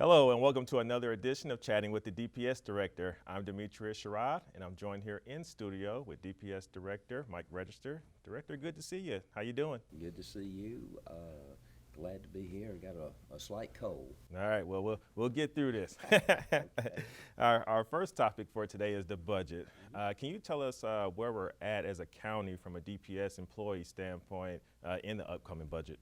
Hello and welcome to another edition of Chatting with the DPS Director. I'm Demetrius Sherrod and I'm joined here in studio with DPS Director Mike Register. Director, good to see you. How you doing? Good to see you. Glad to be here. Got a slight cold. All right, well, we'll get through this. Okay. Our first topic for today is the budget. Can you tell us where we're at as a county from a DPS employee standpoint in the upcoming budget?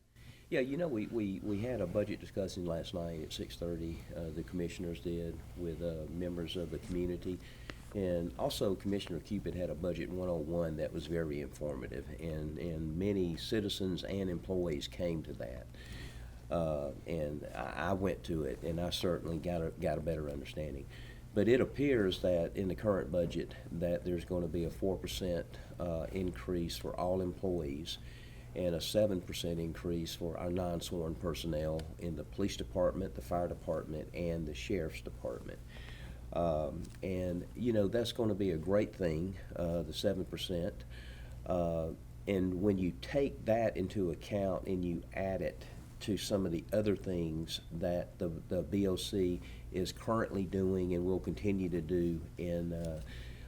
Yeah, we had a budget discussion last night at 6:30. The commissioners did with members of the community. And also Commissioner Cupid had a budget 101 that was very informative, and many citizens and employees came to that. And I went to it, and I certainly got a better understanding. But it appears that in the current budget that there's going to be a 4% increase for all employees and a 7% increase for our non-sworn personnel in the police department, the fire department, and the sheriff's department. That's going to be a great thing, the 7%. And when you take that into account and you add it to some of the other things that the BOC is currently doing and will continue to do in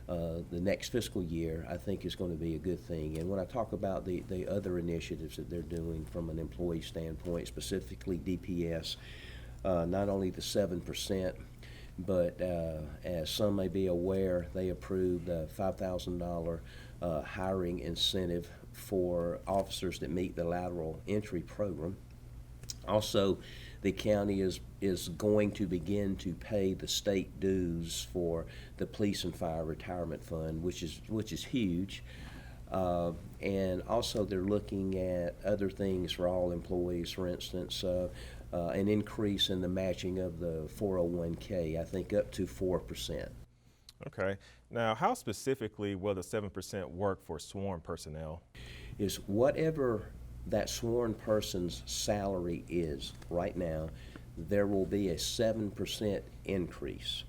the next fiscal year, I think is going to be a good thing. And when I talk about the other initiatives that they're doing from an employee standpoint, specifically DPS, not only the 7%, but as some may be aware, they approved a $5,000 hiring incentive for officers that meet the lateral entry program. Also, the county is going to begin to pay the state dues for the police and fire retirement fund, which is huge. And also, they're looking at other things for all employees. For instance, an increase in the matching of the 401k, I think up to 4%. Okay. Now, how specifically will the 7% work for sworn personnel? Is whatever that sworn person's salary is right now, there will be a 7% increase.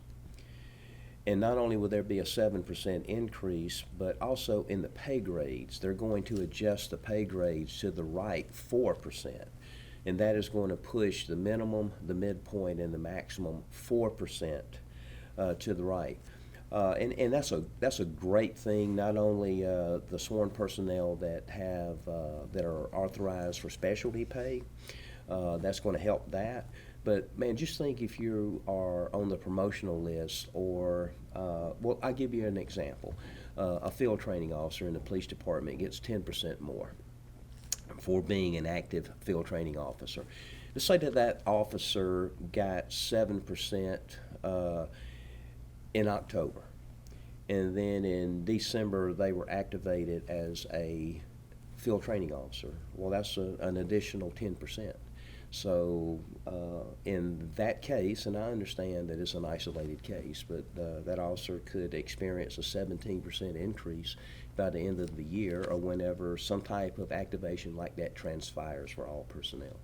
And not only will there be a 7% increase, but also in the pay grades, they're going to adjust the pay grades to the right 4%. And that is going to push the minimum, the midpoint, and the maximum 4% to the right. And that's a great thing. Not only the sworn personnel that are authorized for specialty pay, that's going to help that. But man, just think if you are on the promotional list, or well, I'll give you an example. A field training officer in the police department gets 10% more for being an active field training officer. Let's say that officer got 7% in October, and then in December they were activated as a field training officer. Well, that's an additional 10%. So in that case, and I understand that it's an isolated case, but that officer could experience a 17% increase by the end of the year, or whenever some type of activation like that transpires for all personnel.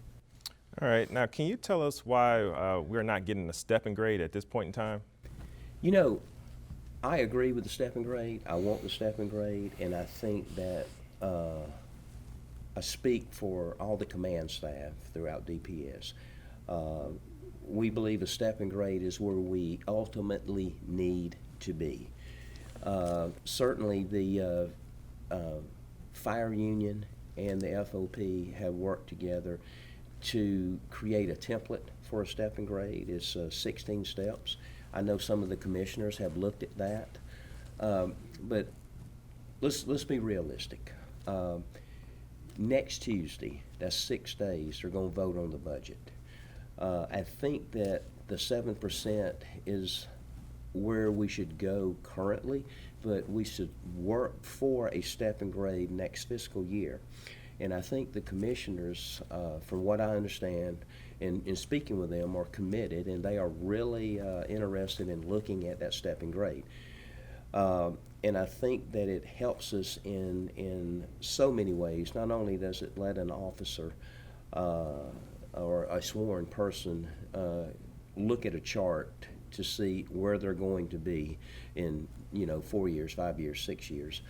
All right. Now, can you tell us why we're not getting a stepping grade at this point in time? You know, I agree with the stepping grade. I want the stepping grade, and I think that I speak for all the command staff throughout DPS. We believe a stepping grade is where we ultimately need to be. Certainly, the fire union and the FOP have worked together to create a template for a stepping grade. It's 16 steps. I know some of the commissioners have looked at that, but let's be realistic. Next Tuesday, that's 6 days, they're going to vote on the budget. I think that the 7% is where we should go currently, but we should work for a stepping grade next fiscal year. And I think the commissioners, from what I understand, in speaking with them, are committed, and they are really interested in looking at that stepping grade. And I think that it helps us in so many ways. Not only does it let an officer or a sworn person look at a chart to see where they're going to be in 4 years, 5 years, 6 years.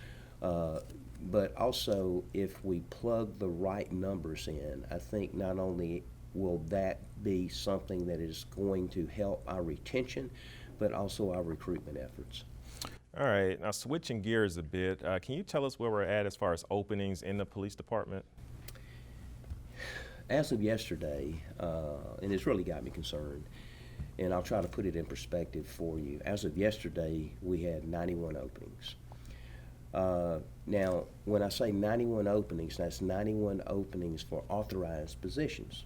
But also, if we plug the right numbers in, I think not only will that be something that is going to help our retention, but also our recruitment efforts? All right, now switching gears a bit, can you tell us where we're at as far as openings in the police department? As of yesterday, and it's really got me concerned, and I'll try to put it in perspective for you. As of yesterday, we had 91 openings. Now, when I say 91 openings, that's 91 openings for authorized positions.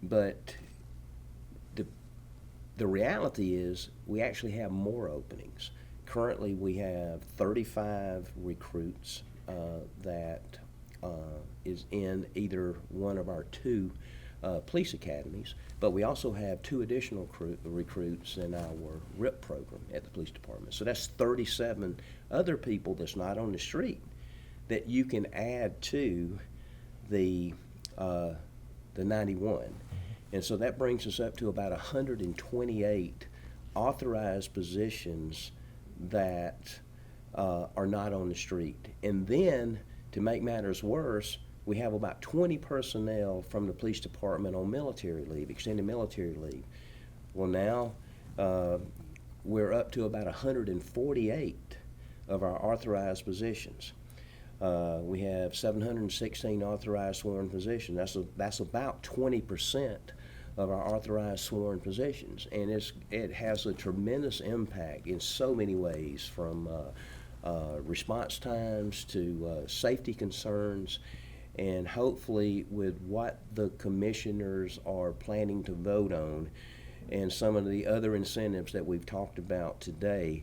But the reality is we actually have more openings. Currently, we have 35 recruits that is in either one of our two police academies, but we also have 2 additional recruits in our RIP program at the police department. So that's 37 other people that's not on the street that you can add to the 91. And so that brings us up to about 128 authorized positions that are not on the street. And then, to make matters worse, we have about 20 personnel from the police department on military leave, extended military leave. Well, now we're up to about 148 of our authorized positions. We have 716 authorized sworn positions. That's about 20% of our authorized sworn positions, and it has a tremendous impact in so many ways, from response times to safety concerns, and hopefully with what the commissioners are planning to vote on and some of the other incentives that we've talked about today,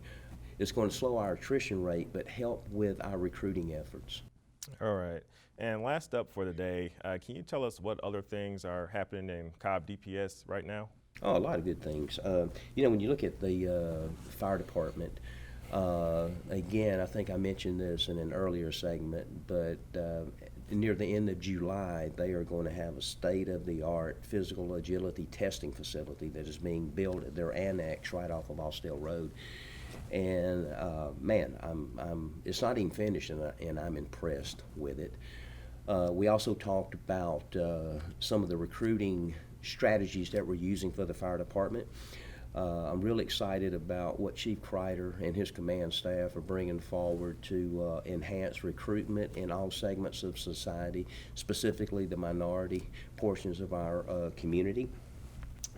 it's going to slow our attrition rate but help with our recruiting efforts. All right. And last up for the day, can you tell us what other things are happening in Cobb DPS right now? Oh, a lot of good things. When you look at the fire department, again, I think I mentioned this in an earlier segment, but near the end of July, they are going to have a state-of-the-art physical agility testing facility that is being built at their annex right off of Austell Road. And it's not even finished, and I'm impressed with it. We also talked about some of the recruiting strategies that we're using for the fire department. I'm really excited about what Chief Kreider and his command staff are bringing forward to enhance recruitment in all segments of society, specifically the minority portions of our community.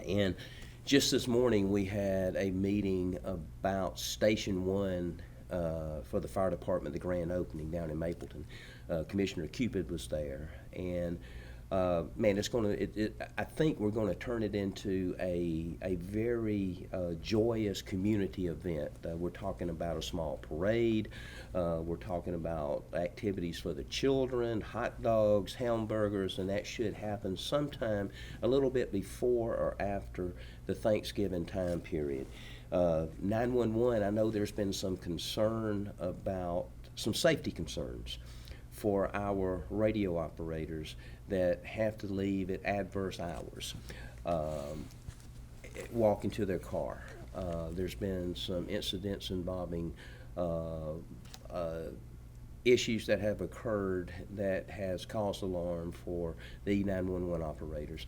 And just this morning, we had a meeting about Station 1 for the fire department, the grand opening down in Mapleton. Commissioner Cupid was there, and it's going to. I think we're going to turn it into a very joyous community event. We're talking about a small parade. We're talking about activities for the children, hot dogs, hamburgers, and that should happen sometime a little bit before or after the Thanksgiving time period. 911, I know there's been some concern about some safety concerns for our radio operators that have to leave at adverse hours, walking to their car. There's been some incidents involving issues that have occurred that has caused alarm for the 911 operators.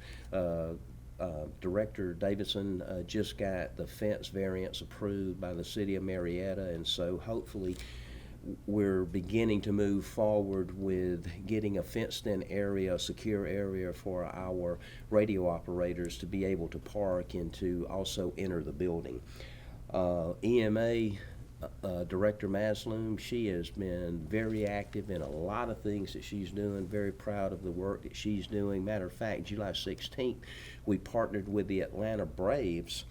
Director Davidson just got the fence variance approved by the city of Marietta, and so hopefully we're beginning to move forward with getting a fenced-in area, a secure area for our radio operators to be able to park and to also enter the building. EMA Director Masloom, she has been very active in a lot of things that she's doing, very proud of the work that she's doing. Matter of fact, July 16th, we partnered with the Atlanta Braves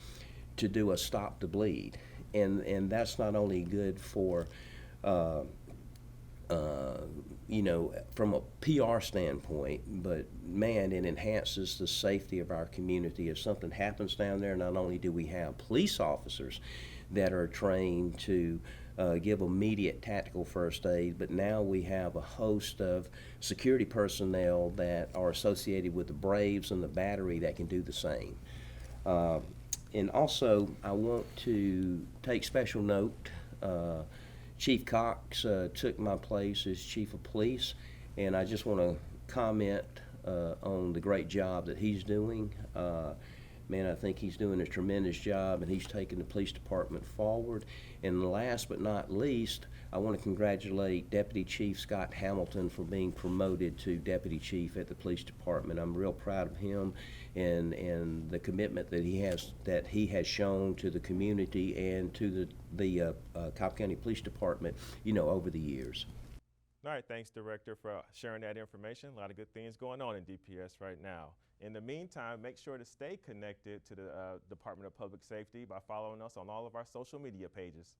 to do a Stop the Bleed. And that's not only good for from a PR standpoint, but man, it enhances the safety of our community. If something happens down there, not only do we have police officers that are trained to give immediate tactical first aid, but now we have a host of security personnel that are associated with the Braves and the Battery that can do the same. And also, I want to take special note. Chief Cox took my place as Chief of Police, and I just want to comment on the great job that he's doing. Man, I think he's doing a tremendous job, and he's taking the police department forward. And last but not least, I want to congratulate Deputy Chief Scott Hamilton for being promoted to Deputy Chief at the police department. I'm real proud of him and the commitment that he has shown to the community and to the Cobb County Police Department, over the years. All right, thanks, Director, for sharing that information. A lot of good things going on in DPS right now. In the meantime, make sure to stay connected to the Department of Public Safety by following us on all of our social media pages.